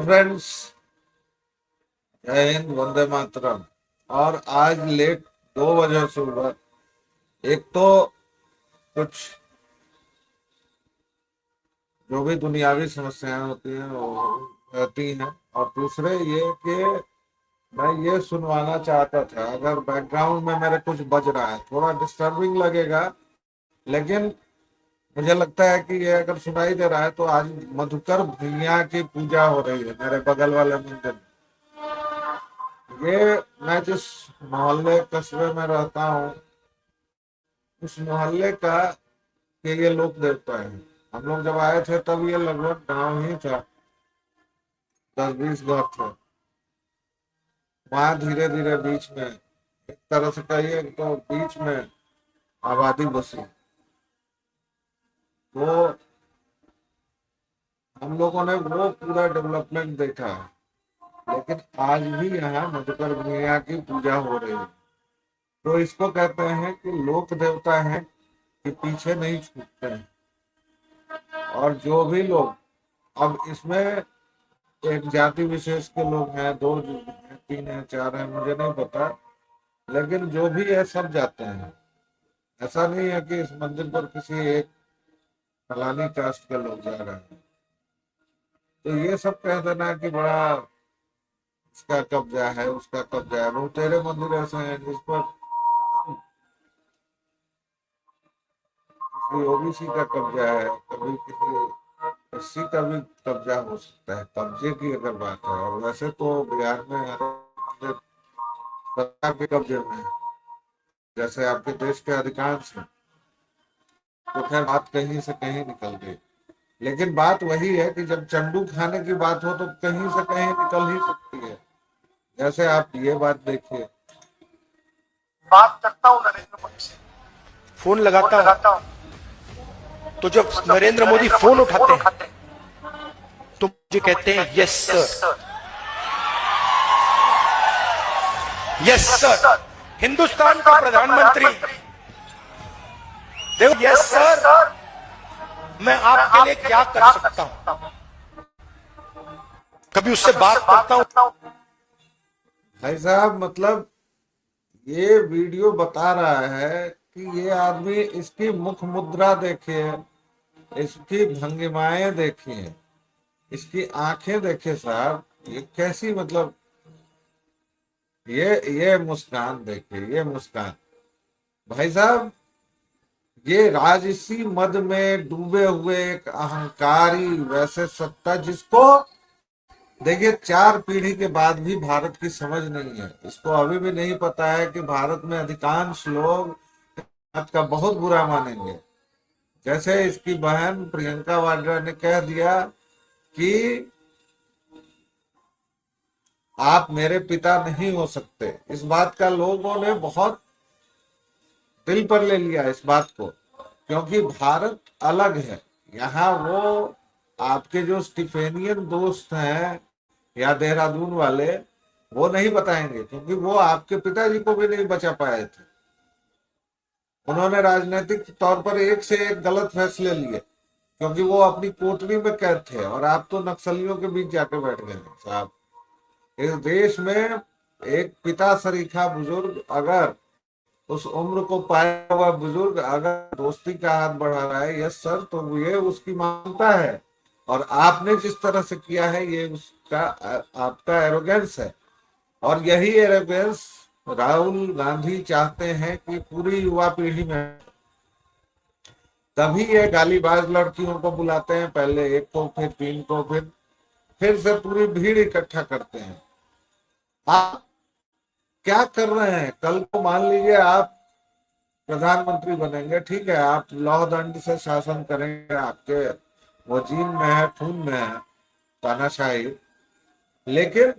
Friends, जय हिंद, वंदे मातरम। और आज लेट 2 बजे सुबह, एक तो कुछ जो भी दुनियावी समस्याएं होती हैं वो रहती हैं, और दूसरे ये कि मैं ये सुनवाना चाहता था, अगर बैकग्राउंड में मेरे कुछ बज रहा है थोड़ा डिस्टर्बिंग लगेगा, लेकिन मुझे लगता है कि ये अगर सुनाई दे रहा है तो आज मधुकर भैया की पूजा हो रही है मेरे बगल वाले मंदिर में। ये मैं जिस मोहल्ले कस्बे में रहता हूँ उस मोहल्ले का ये लोक देवता है। हम लोग जब आए थे तब ये लगभग गांव ही था, 10-20 घर थे। वहां धीरे धीरे बीच में, एक तरह से कहिए तो बीच में आबादी बसी। तो हम लोगों ने वो पूरा डेवलपमेंट देखा है, लेकिन आज भी यहाँ मधुकर भैया की पूजा हो रही है। तो इसको कहते हैं कि लोक देवता है कि पीछे नहीं छूटते हैं। और जो भी लोग, अब इसमें एक जाति विशेष के लोग हैं, 2 हैं, 3 हैं, 4 हैं, मुझे नहीं पता, लेकिन जो भी है सब जाते हैं। ऐसा नहीं है कि इस मंदिर पर किसी एक फलानी कास्ट के लोग जा रहे हैं। तो ये सब कह देना कि बड़ा इसका कब्जा है, उसका कब्जा है, वो तेरे मंदिर ऐसे हैं जिस पर किसी ओबीसी का कब्जा है, कभी किसी एससी का भी कब्जा हो सकता है। कब्जे की अगर बात है, और वैसे तो बिहार में हर मंदिर सरकार के कब्जे में है, जैसे आपके देश के अधिकांश है। तो खैर बात कहीं से कहीं निकल गई, लेकिन बात वही है कि जब चंडू खाने की बात हो तो कहीं से कहीं निकल ही सकती है। जैसे आप ये बात देखिए, बात करता हूँ नरेंद्र मोदी से, फोन लगाता हूँ, तो जब नरेंद्र मोदी फोन उठाते हैं तो मुझे कहते हैं yes sir, yes sir. Hindustan का प्रधानमंत्री, देखो यस सर, मैं आपके लिए क्या कर सकता हूं। कभी उससे बात करता हूं। भाई साहब, मतलब ये वीडियो बता रहा है कि ये आदमी, इसकी मुख मुद्रा देखिए, इसकी भंगिमाएं देखिए, इसकी आंखें देखिए साहब, ये कैसी, मतलब ये मुस्कान देखिए, ये मुस्कान। भाई साहब, ये राजसी मद में डूबे हुए एक अहंकारी वैसे सत्ता, जिसको देखिए 4 पीढ़ी के बाद भी भारत की समझ नहीं है। इसको अभी भी नहीं पता है कि भारत में अधिकांश लोग बात का बहुत बुरा मानेंगे। जैसे इसकी बहन प्रियंका वाड्रा ने कह दिया कि आप मेरे पिता नहीं हो सकते, इस बात का लोगों ने बहुत दिल पर ले लिया इस बात को, क्योंकि भारत अलग है। यहाँ वो आपके जो स्टीफेनियन दोस्त हैं या देहरादून वाले, वो नहीं बताएंगे, क्योंकि वो आपके पिताजी को भी नहीं बचा पाए थे। उन्होंने राजनीतिक तौर पर एक से एक गलत फैसले लिए, क्योंकि वो अपनी कोटरी में कैद थे, और आप तो नक्सलियों के बीच जाके बैठ गए साहब। इस देश में एक पिता सरीखा बुजुर्ग, अगर उस उम्र को पाया हुआ बुजुर्ग अगर दोस्ती का हाथ बढ़ा रहा है, यस सर, तो ये उसकी मानता है। और आपने जिस तरह से किया है, ये उसका आपका एरोगेंस है। और यही एरोगेंस राहुल गांधी चाहते हैं कि पूरी युवा पीढ़ी में। तभी ये गालीबाज लड़कियों को बुलाते हैं, पहले एक को, फिर 3 को, फिर से पूरी भीड़ इकट्ठा करते हैं। आप क्या कर रहे हैं? कल को मान लीजिए आप प्रधानमंत्री बनेंगे, ठीक है, आप लौह दंड से शासन करेंगे, आपके वो जीन में है, खून में है तानाशाही। लेकिन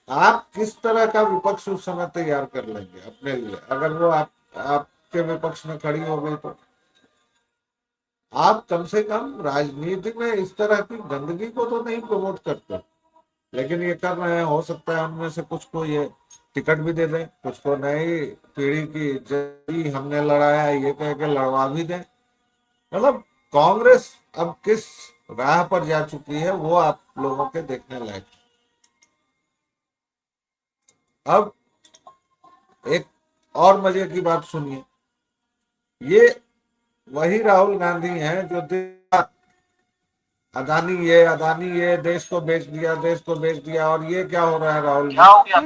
आप किस तरह का विपक्ष उस समय तैयार कर लेंगे अपने लिए, अगर वो आपके विपक्ष में खड़ी हो गई तो? आप कम से कम राजनीति में इस तरह की गंदगी को तो नहीं प्रमोट करते, लेकिन ये कर रहे हैं। हो सकता है उनमें से कुछ को ये टिकट भी दे दें, कुछ को नई पीढ़ी की जड़ी हमने लड़ाया ये कह के लड़वा भी दें। मतलब कांग्रेस अब किस राह पर जा चुकी है, वो आप लोगों के देखने लायक। अब एक और मजे की बात सुनिए, ये वही राहुल गांधी हैं जो अदानी ये देश को बेच दिया, देश को बेच दिया। और ये क्या हो रहा है राहुल जी? क्या हो गया?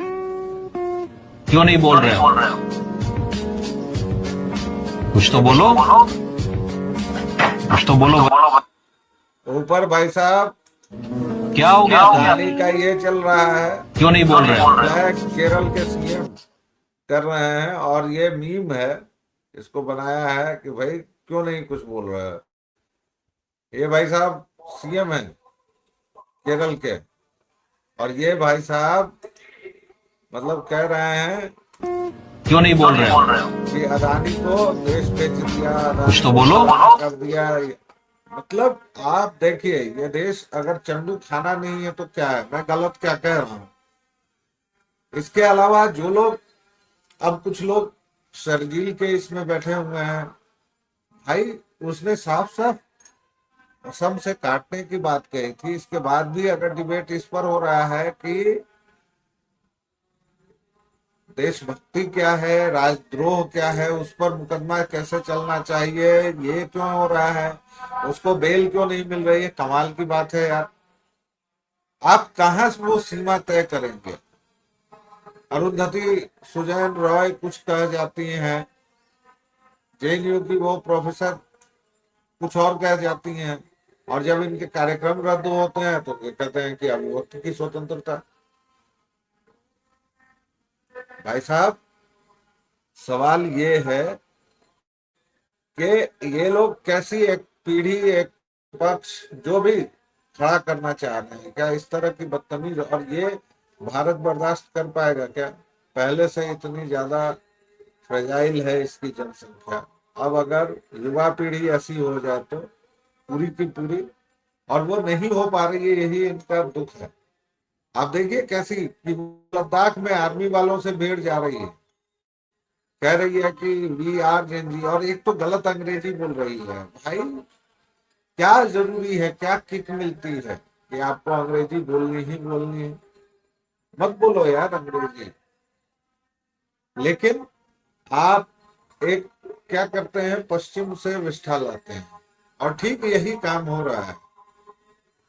क्यों नहीं बोल रहे हो? बोल रहे हो? कुछ तो बोलो, बोलो, कुछ तो बोलो। बोलो। ऊपर भाई साहब क्या हो गया? अदानी का ये चल रहा है, क्यों नहीं बोल रहे हो? फ्लैग केरल के सीएम कर रहे हैं, और ये मीम है, इसको बनाया है कि भाई क्यों नहीं कुछ बोल रहे है। ये भाई साहब सीएम है केरल के, और ये भाई साहब मतलब कह रहे हैं क्यों नहीं बोल रहे हो? कि अदानी को देश बेच दिया, अदानी कुछ तो को बोलो। कर दिया। मतलब आप देखिए, ये देश अगर चंदू खाना नहीं है तो क्या है? मैं गलत क्या कह रहा हूँ? इसके अलावा जो लोग, अब कुछ लोग शर्जील के इसमें बैठे हुए हैं, भाई उसने साफ साफ कसम से काटने की बात कही थी। इसके बाद भी अगर डिबेट इस पर हो रहा है कि देशभक्ति क्या है, राजद्रोह क्या है, उस पर मुकदमा कैसे चलना चाहिए, ये क्यों हो रहा है, उसको बेल क्यों नहीं मिल रही है, कमाल की बात है यार। आप कहां से वो सीमा तय करेंगे? अरुंधति सुजैन रॉय कुछ कह जाती हैं, जेएनयू की वो प्रोफेसर कुछ और कह जाती हैं, और जब इनके कार्यक्रम रद्द होते हैं तो ये कहते हैं कि अभिव्यक्ति की स्वतंत्रता। भाई साहब सवाल ये है कि ये लोग कैसी एक पीढ़ी, एक पक्ष जो भी खड़ा करना चाह रहे हैं, क्या इस तरह की बदतमीज, और ये भारत बर्दाश्त कर पाएगा क्या? पहले से इतनी ज्यादा फ्रेजाइल है इसकी जनसंख्या, अब अगर युवा पीढ़ी ऐसी हो जाए तो पूरी की पूरी, और वो नहीं हो पा रही है, यही इनका दुख है। आप देखिए कैसी कि लद्दाख में आर्मी वालों से भीड़ जा रही है, कह रही है कि वी आर जेनजी, और एक तो गलत अंग्रेजी बोल रही है। भाई क्या जरूरी है, क्या किक मिलती है कि आपको अंग्रेजी बोलनी ही बोलनी है? मत बोलो यार अंग्रेजी। लेकिन आप एक क्या करते हैं, पश्चिम से विष्ठा लाते हैं, और ठीक यही काम हो रहा है।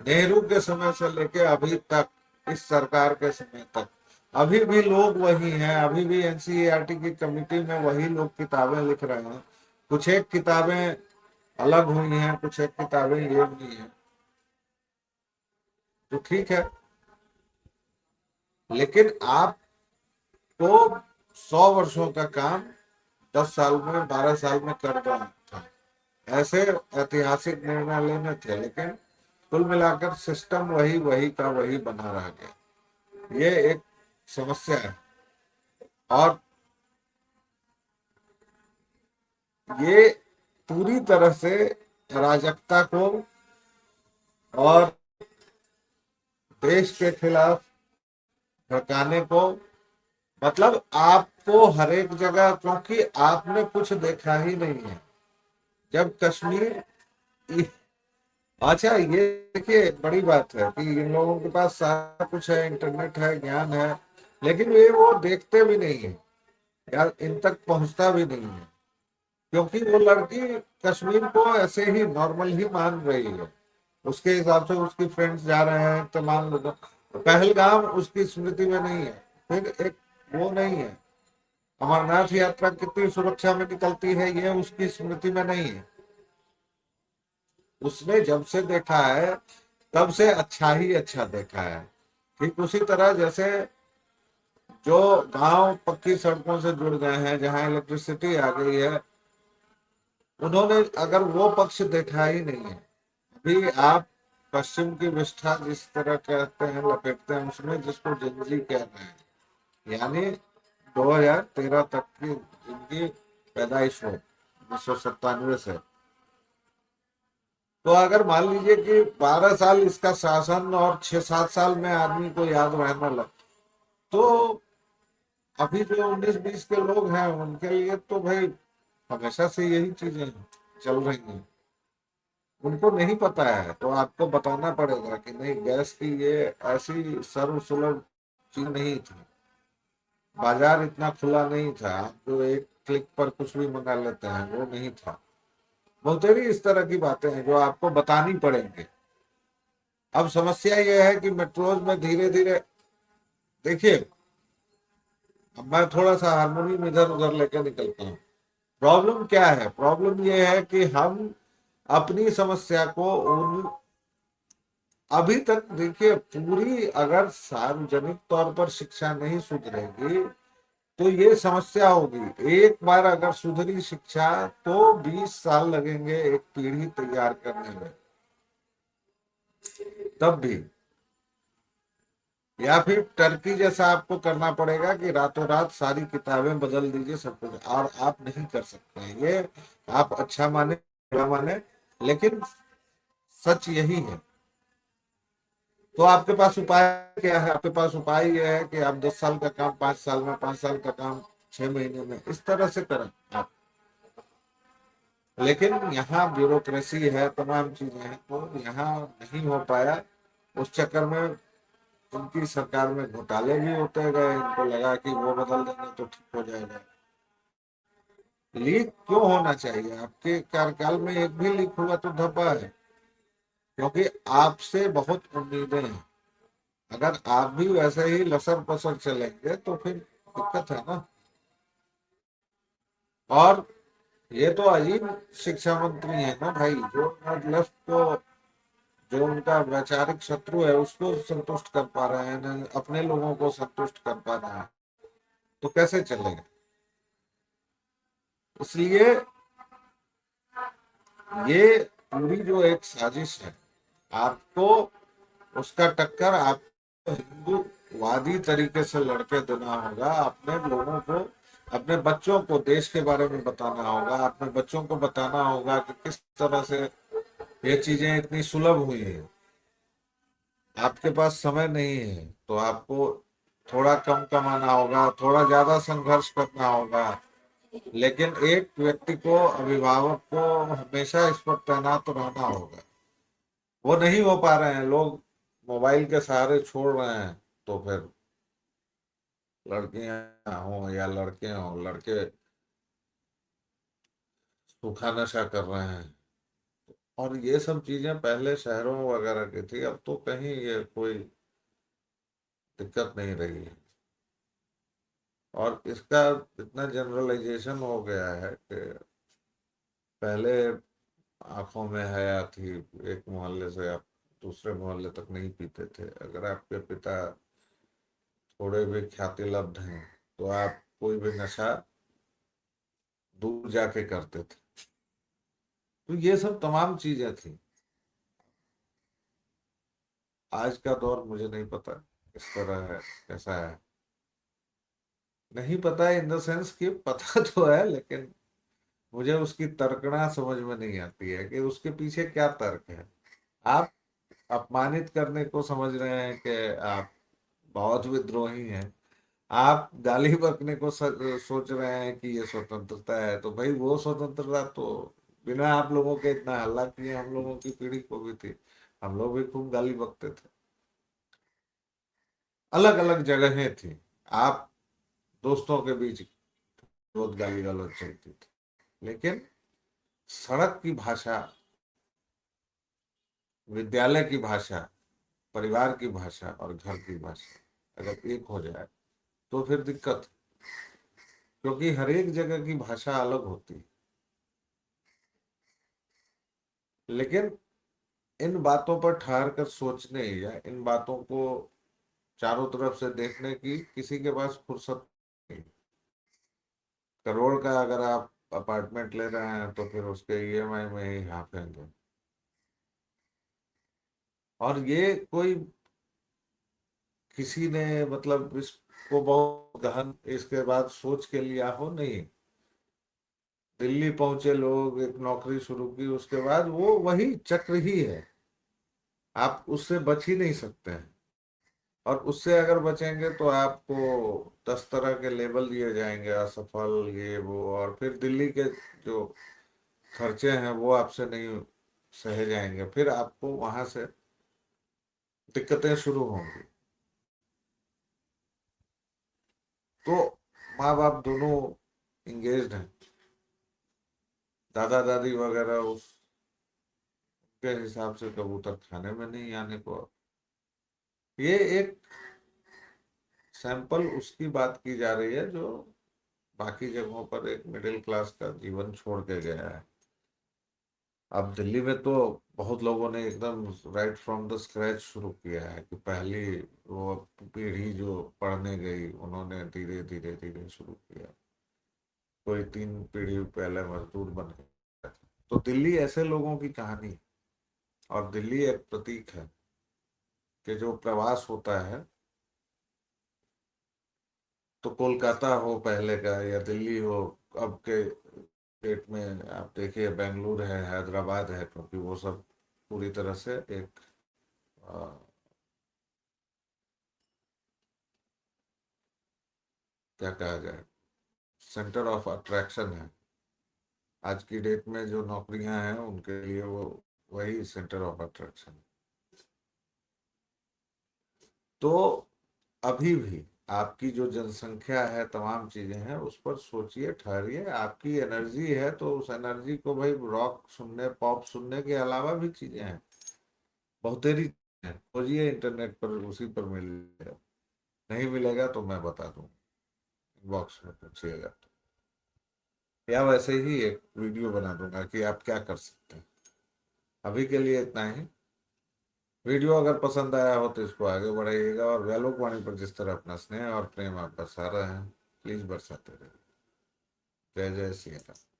नेहरू के समय से लेके अभी तक, इस सरकार के समय तक, अभी भी लोग वही हैं, अभी भी एनसीईआरटी की कमेटी में वही लोग किताबें लिख रहे हैं। कुछ एक किताबें अलग हुई हैं, कुछ एक किताबें ये हुई हैं, तो ठीक है। लेकिन आपको 100 वर्षों का काम 10 साल में, 12 साल में कर देना था। ऐसे ऐतिहासिक निर्णय लेने थे, लेकिन कुल मिलाकर सिस्टम वही वही का वही बना रह गया। ये एक समस्या है, और ये पूरी तरह से अराजकता को और देश के खिलाफ भड़काने को, मतलब आपको हर एक जगह, क्योंकि आपने कुछ देखा ही नहीं है। जब कश्मीर, अच्छा ये देखिए बड़ी बात है कि इन लोगों के पास सारा कुछ है, इंटरनेट है, ज्ञान है, लेकिन वे वो देखते भी नहीं है यार, इन तक पहुंचता भी नहीं है, क्योंकि वो लड़की कश्मीर को ऐसे ही नॉर्मल ही मान रही है। उसके हिसाब से उसकी फ्रेंड्स जा रहे हैं, तमाम लोग, पहलगाम उसकी स्मृति में नहीं है, फिर एक वो नहीं है, अमरनाथ यात्रा कितनी सुरक्षा में निकलती है ये उसकी स्मृति में नहीं है। उसने जब से देखा है तब से अच्छा ही अच्छा देखा है। ठीक उसी तरह जैसे जो गांव पक्की सड़कों से जुड़ गए हैं, जहां इलेक्ट्रिसिटी आ गई है, उन्होंने अगर वो पक्ष देखा ही नहीं है। अभी आप पश्चिम की विष्ठा जिस तरह कहते हैं, लपेटते हैं उसमें, जिसको जिंदगी कह रहे हैं, यानी 2013 तक की जिनकी पैदाइश हो, 1997 से, तो अगर मान लीजिए कि 12 साल इसका शासन और 6-7 साल में आदमी को याद रहने लग, तो अभी जो 19-20 के लोग हैं उनके लिए तो भाई हमेशा से यही चीजें चल रही हैं। उनको नहीं पता है, तो आपको बताना पड़ेगा कि नहीं, गैस की ये ऐसी सर्वसुलभ चीज नहीं थी, बाजार इतना खुला नहीं था, आप जो एक क्लिक पर कुछ भी मंगा लेते हैं वो नहीं था। बहुत सारी इस तरह की बातें हैं जो आपको बतानी पड़ेंगी। अब समस्या ये है कि मेट्रोज में धीरे धीरे, देखिए, अब मैं थोड़ा सा हारमोनियम इधर उधर लेकर निकलता हूँ। प्रॉब्लम क्या है? प्रॉब्लम ये है कि हम अपनी समस्या को उन, अभी तक देखिए, पूरी अगर सार्वजनिक तौर पर शिक्षा नहीं सुधरेगी तो ये समस्या होगी। एक बार अगर सुधरी शिक्षा तो 20 साल लगेंगे एक पीढ़ी तैयार करने में, तब भी। या फिर टर्की जैसा आपको करना पड़ेगा कि रातों रात सारी किताबें बदल दीजिए, सब कुछ, और आप नहीं कर सकते हैं ये। आप अच्छा माने बुरा माने, लेकिन सच यही है। तो आपके पास उपाय क्या है? आपके पास उपाय यह है कि आप 10 साल का काम 5 साल में, 5 साल का काम 6 महीने में, इस तरह से करें आप। लेकिन यहाँ ब्यूरोक्रेसी है, तमाम चीजें हैं, तो यहाँ नहीं हो पाया। उस चक्कर में उनकी सरकार में घोटाले भी होते गए, इनको लगा कि वो बदल देंगे तो ठीक हो जाएगा। लीक क्यों होना चाहिए? आपके कार्यकाल में एक भी लीक हुआ तो धब्बा है, क्योंकि आपसे बहुत उम्मीदें हैं। अगर आप भी वैसे ही लसर पसर चलेंगे तो फिर दिक्कत है ना। और ये तो अजीब शिक्षा मंत्री है ना भाई, जो लेफ्ट को, जो उनका वैचारिक शत्रु है उसको संतुष्ट कर पा रहे हैं ना, अपने लोगों को संतुष्ट कर पा रहे हैं, तो कैसे चलेगा? इसलिए ये पूरी जो एक साजिश है, आपको उसका टक्कर आपको हिंदूवादी तरीके से लड़के देना होगा। अपने लोगों को, अपने बच्चों को देश के बारे में बताना होगा, अपने बच्चों को बताना होगा कि किस तरह से ये चीजें इतनी सुलभ हुई है। आपके पास समय नहीं है तो आपको थोड़ा कम कमाना होगा, थोड़ा ज्यादा संघर्ष करना होगा, लेकिन एक व्यक्ति को, अभिभावक को हमेशा इस पर तैनात रहना होगा। वो नहीं हो पा रहे हैं, लोग मोबाइल के सहारे छोड़ रहे हैं। तो फिर लड़कियां हों या लड़के हों, लड़के सूखा नशा कर रहे हैं। और ये सब चीजें पहले शहरों वगैरह की थी, अब तो कहीं ये कोई दिक्कत नहीं रही है। और इसका इतना जनरलाइजेशन हो गया है कि पहले आंखों में हया थी, एक मोहल्ले से आप दूसरे मोहल्ले तक नहीं पीते थे। अगर आपके पिता थोड़े भी ख्याति लब्ध हैं तो आप कोई भी नशा दूर जाके करते थे। तो ये सब तमाम चीजें थी। आज का दौर मुझे नहीं पता किस तरह है, कैसा है, नहीं पता इन द सेंस कि पता तो है, लेकिन मुझे उसकी तर्कना समझ में नहीं आती है कि उसके पीछे क्या तर्क है। आप अपमानित करने को समझ रहे हैं कि आप बहुत विद्रोही हैं, आप गाली बकने को सोच रहे हैं कि ये स्वतंत्रता है। तो भाई वो स्वतंत्रता तो बिना आप लोगों के इतना हल्ला किए हम लोगों की पीढ़ी को भी थी, हम लोग भी खूब गाली बकते थे। अलग अलग जगहें थी, आप दोस्तों के बीच बहुत गाली गलौज चलती थी, लेकिन सड़क की भाषा, विद्यालय की भाषा, परिवार की भाषा और घर की भाषा अगर एक हो जाए तो फिर दिक्कत, क्योंकि हर एक जगह की भाषा अलग होती है। लेकिन इन बातों पर ठहर कर सोचने या इन बातों को चारों तरफ से देखने की किसी के पास फुर्सत नहीं। करोड़ का अगर आप अपार्टमेंट ले रहे हैं तो फिर उसके ईएमआई में ही हाँफेंगे। और ये कोई, किसी ने मतलब इसको बहुत गहन इसके बाद सोच के लिया हो, नहीं। दिल्ली पहुंचे लोग, एक नौकरी शुरू की, उसके बाद वो वही चक्र ही है, आप उससे बच ही नहीं सकते हैं। और उससे अगर बचेंगे तो आपको 10 तरह के लेबल दिए जाएंगे, असफल, ये वो, और फिर दिल्ली के जो खर्चे हैं वो आपसे नहीं सहे जाएंगे, फिर आपको वहां से दिक्कतें शुरू होंगी। तो माँ बाप दोनों इंगेज्ड हैं, दादा दादी वगैरह उसके हिसाब से कबूतर खाने में नहीं आने को। ये एक सैंपल उसकी बात की जा रही है जो बाकी जगहों पर एक मिडिल क्लास का जीवन छोड़ के गया है। अब दिल्ली में तो बहुत लोगों ने एकदम राइट फ्रॉम द स्क्रैच शुरू किया है कि पहली वो पीढ़ी जो पढ़ने गई उन्होंने धीरे धीरे धीरे शुरू किया। कोई 3 पीढ़ी पहले मजदूर बन गया। तो दिल्ली ऐसे लोगों की कहानी है। और दिल्ली एक प्रतीक है कि जो प्रवास होता है, तो कोलकाता हो पहले का या दिल्ली हो, अब के डेट में आप देखिए बेंगलुरु है, हैदराबाद है, क्योंकि वो सब पूरी तरह से एक अ, क्या कहा जाए, सेंटर ऑफ अट्रैक्शन है। आज की डेट में जो नौकरियां हैं उनके लिए वो वही सेंटर ऑफ अट्रैक्शन है। तो अभी भी आपकी जो जनसंख्या है, तमाम चीजें हैं, उस पर सोचिए, ठहरिए। आपकी एनर्जी है तो उस एनर्जी को भाई रॉक सुनने, पॉप सुनने के अलावा भी चीजें हैं, बहुतेरी हैं। खोजिए इंटरनेट पर, उसी पर मिलेगा। नहीं मिलेगा तो मैं बता दूं, बॉक्स में पूछिएगा तो। या वैसे ही एक वीडियो बना दूंगा कि आप क्या कर सकते हैं। अभी के लिए इतना ही। वीडियो अगर पसंद आया हो तो इसको आगे बढ़ाइएगा, और वैलोक वाणी पर जिस तरह अपना स्नेह और प्रेम आप बरसा रहे हैं, प्लीज बरसाते रहिए। जय जय श्री राम।